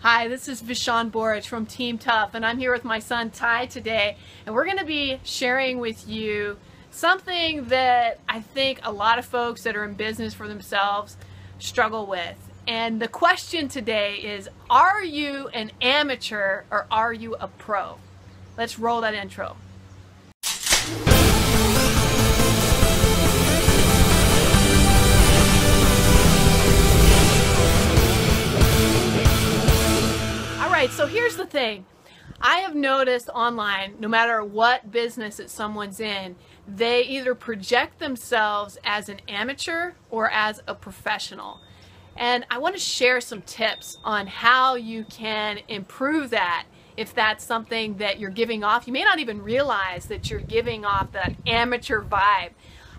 Hi, this is Vishan Borich from Team TUFF, and I'm here with my son Ty today, and we're going to be sharing with you something that I think a lot of folks that are in business for themselves struggle with. And the question today is, are you an amateur or are you a pro? Let's roll that intro. So here's the thing. I have noticed online, no matter what business that someone's in, they either project themselves as an amateur or as a professional. And I want to share some tips on how you can improve that if that's something that you're giving off. You may not even realize that you're giving off that amateur vibe.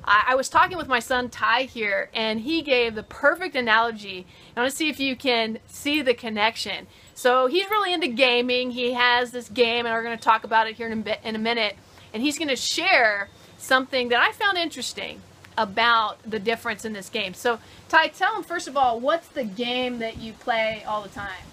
I was talking with my son Ty here, and he gave the perfect analogy. I want to see if you can see the connection. So he's really into gaming. He has this game, and we're going to talk about it here in a minute. And he's going to share something that I found interesting about the difference in this game. So Ty, tell him first of all, what's the game that you play all the time?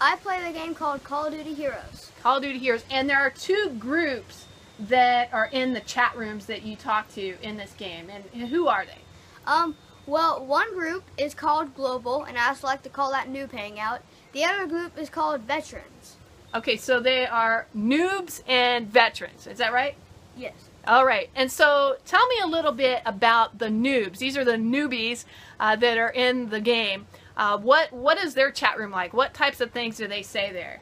I play the game called Call of Duty Heroes. Call of Duty Heroes. And there are two groups that are in the chat rooms that you talk to in this game, and who are they? Well, one group is called Global, and I also like to call that Noob Hangout. The other group is called Veterans. Okay, so they are noobs and veterans, is that right? Yes. All right, and so tell me a little bit about the noobs. These are the newbies that are in the game. What is their chat room like? What types of things do they say there?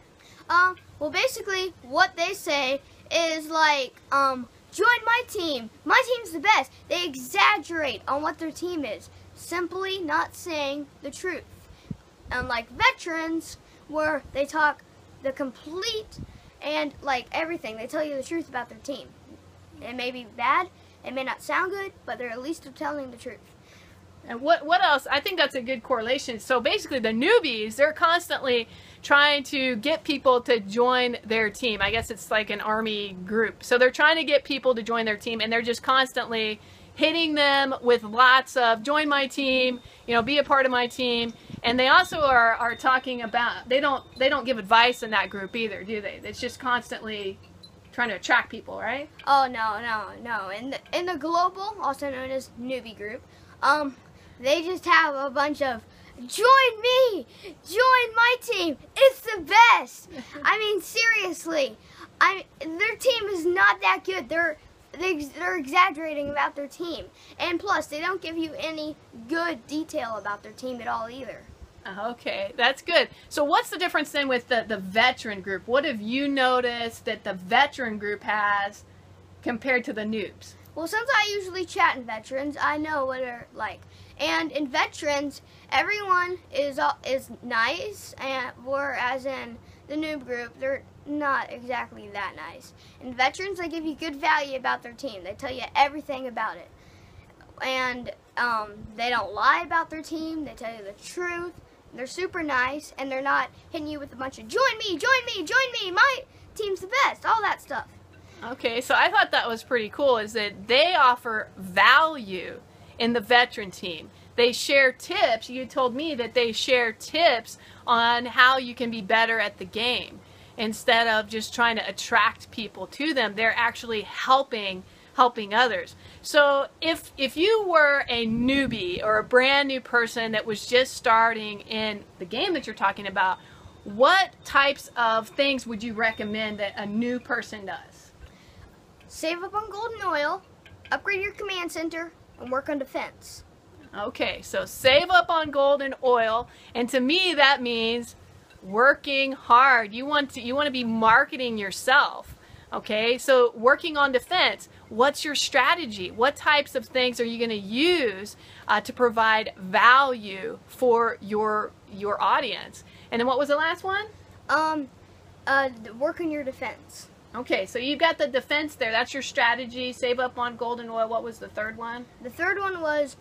Well, basically, what they say is like, join my team. My team's the best. They exaggerate on what their team is, simply not saying the truth. Unlike Veterans, where they talk the complete and like everything. They tell you the truth about their team. It may be bad, it may not sound good, but they're at least telling the truth. And what else? I think that's a good correlation. So basically the newbies, they're constantly trying to get people to join their team. I guess it's like an army group. So they're trying to get people to join their team, and they're just constantly hitting them with lots of join my team, you know, be a part of my team. And they also are talking about, they don't give advice in that group either, do they? It's just constantly trying to attract people, right? Oh, no. In the Global, also known as newbie group, they just have a bunch of join me, join my team, it's the best. I mean, seriously, their team is not that good. They're exaggerating about their team, and plus they don't give you any good detail about their team at all either. Okay, that's good. So what's the difference then with the veteran group? What have you noticed that the veteran group has compared to the noobs? Well, since I usually chat in Veterans, I know what they're like. And in Veterans, everyone is nice, and whereas in the noob group, they're not exactly that nice. In Veterans, they give you good value about their team. They tell you everything about it. And they don't lie about their team. They tell you the truth. They're super nice, and they're not hitting you with a bunch of join me, join me, join me, my team's the best, all that stuff. Okay, so I thought that was pretty cool, is that they offer value in the veteran team. They share tips. You told me that they share tips on how you can be better at the game. Instead of just trying to attract people to them, they're actually helping others. So if you were a newbie or a brand new person that was just starting in the game that you're talking about, what types of things would you recommend that a new person does? Save up on golden oil, upgrade your command center, and work on defense. Okay, so save up on golden oil, and to me that means working hard. You want to be marketing yourself. Okay, so working on defense. What's your strategy? What types of things are you going to use to provide value for your audience? And then what was the last one? Work on your defense. Okay, so you've got the defense there. That's your strategy. Save up on golden oil. What was the third one? The third one was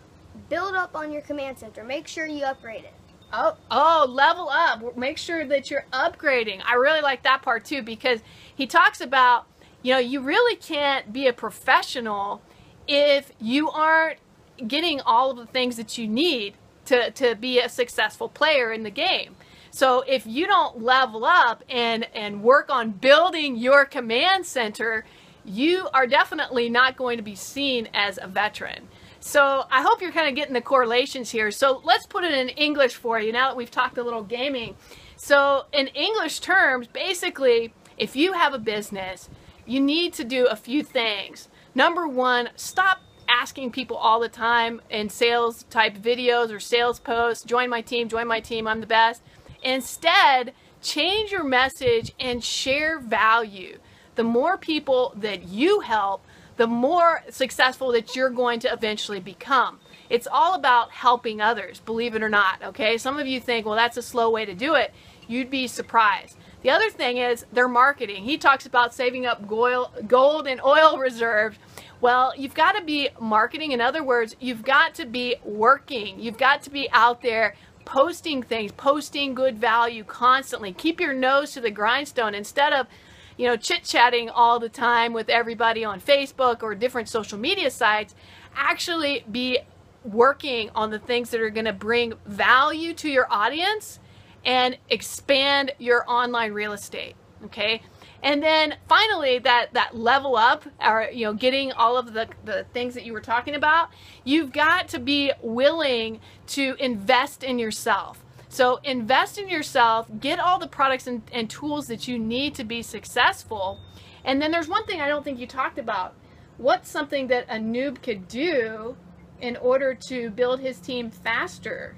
build up on your command center. Make sure you upgrade it. Oh, level up. Make sure that you're upgrading. I really like that part too, because he talks about, you know, you really can't be a professional if you aren't getting all of the things that you need to be a successful player in the game. So if you don't level up and work on building your command center, you are definitely not going to be seen as a veteran. So I hope you're kind of getting the correlations here. So let's put it in English for you now that we've talked a little gaming. So in English terms, basically, if you have a business, you need to do a few things. Number one, stop asking people all the time in sales type videos or sales posts, join my team, I'm the best. Instead, change your message and share value. The more people that you help, the more successful that you're going to eventually become. It's all about helping others, believe it or not, okay? Some of you think, well, that's a slow way to do it. You'd be surprised. The other thing is their marketing. He talks about saving up gold and oil reserves. Well, you've got to be marketing. In other words, you've got to be working. You've got to be out there posting things, posting good value constantly. Keep your nose to the grindstone instead of, you know, chit-chatting all the time with everybody on Facebook or different social media sites. Actually be working on the things that are going to bring value to your audience and expand your online real estate, okay? And then finally, that level up, or, you know, getting all of the things that you were talking about, you've got to be willing to invest in yourself. So invest in yourself, get all the products and tools that you need to be successful. And then there's one thing I don't think you talked about. What's something that a noob could do in order to build his team faster?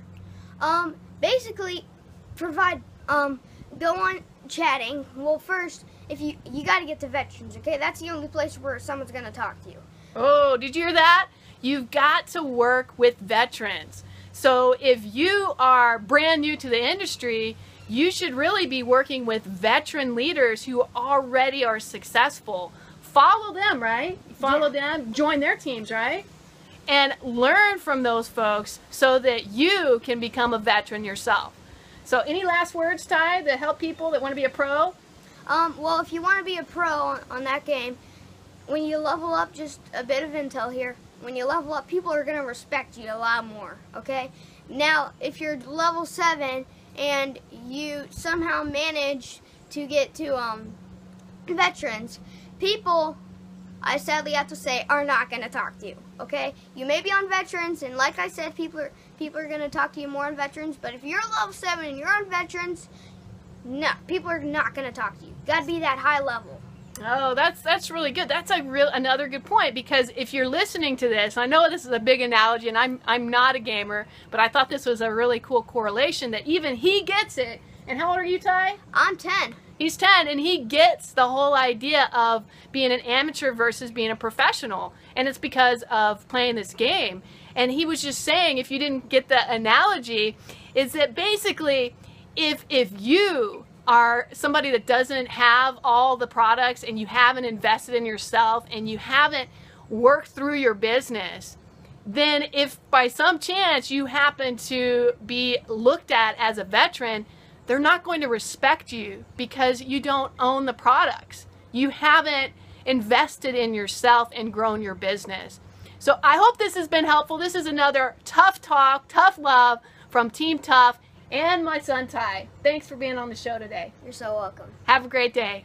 Basically, provide, go on chatting. Well, first, if you got to get to veterans, okay? That's the only place where someone's going to talk to you. Oh, did you hear that? You've got to work with veterans. So if you are brand new to the industry, you should really be working with veteran leaders who already are successful. Follow them, right? Follow them, join their teams, right? And learn from those folks so that you can become a veteran yourself. So any last words, Ty, that help people that want to be a pro? Well, if you want to be a pro on that game, when you level up, just a bit of intel here, when you level up, people are going to respect you a lot more, okay? Now, if you're level 7 and you somehow manage to get to veterans, people, I sadly have to say, are not going to talk to you, okay? You may be on veterans, and like I said, people are going to talk to you more on veterans, but if you're level 7 and you're on veterans, no, people are not going to talk to you. Got to be that high level. Oh, that's really good. That's another good point, because if you're listening to this, I know this is a big analogy, and I'm not a gamer, but I thought this was a really cool correlation that even he gets it. And how old are you, Ty? I'm 10. He's 10, and he gets the whole idea of being an amateur versus being a professional, and it's because of playing this game. And he was just saying, if you didn't get the analogy, is that basically if you are somebody that doesn't have all the products and you haven't invested in yourself and you haven't worked through your business, then if by some chance you happen to be looked at as a veteran, they're not going to respect you because you don't own the products. You haven't invested in yourself and grown your business. So I hope this has been helpful. This is another Tough Talk, Tough Love from Team Tough and my son Ty. Thanks for being on the show today. You're so welcome. Have a great day.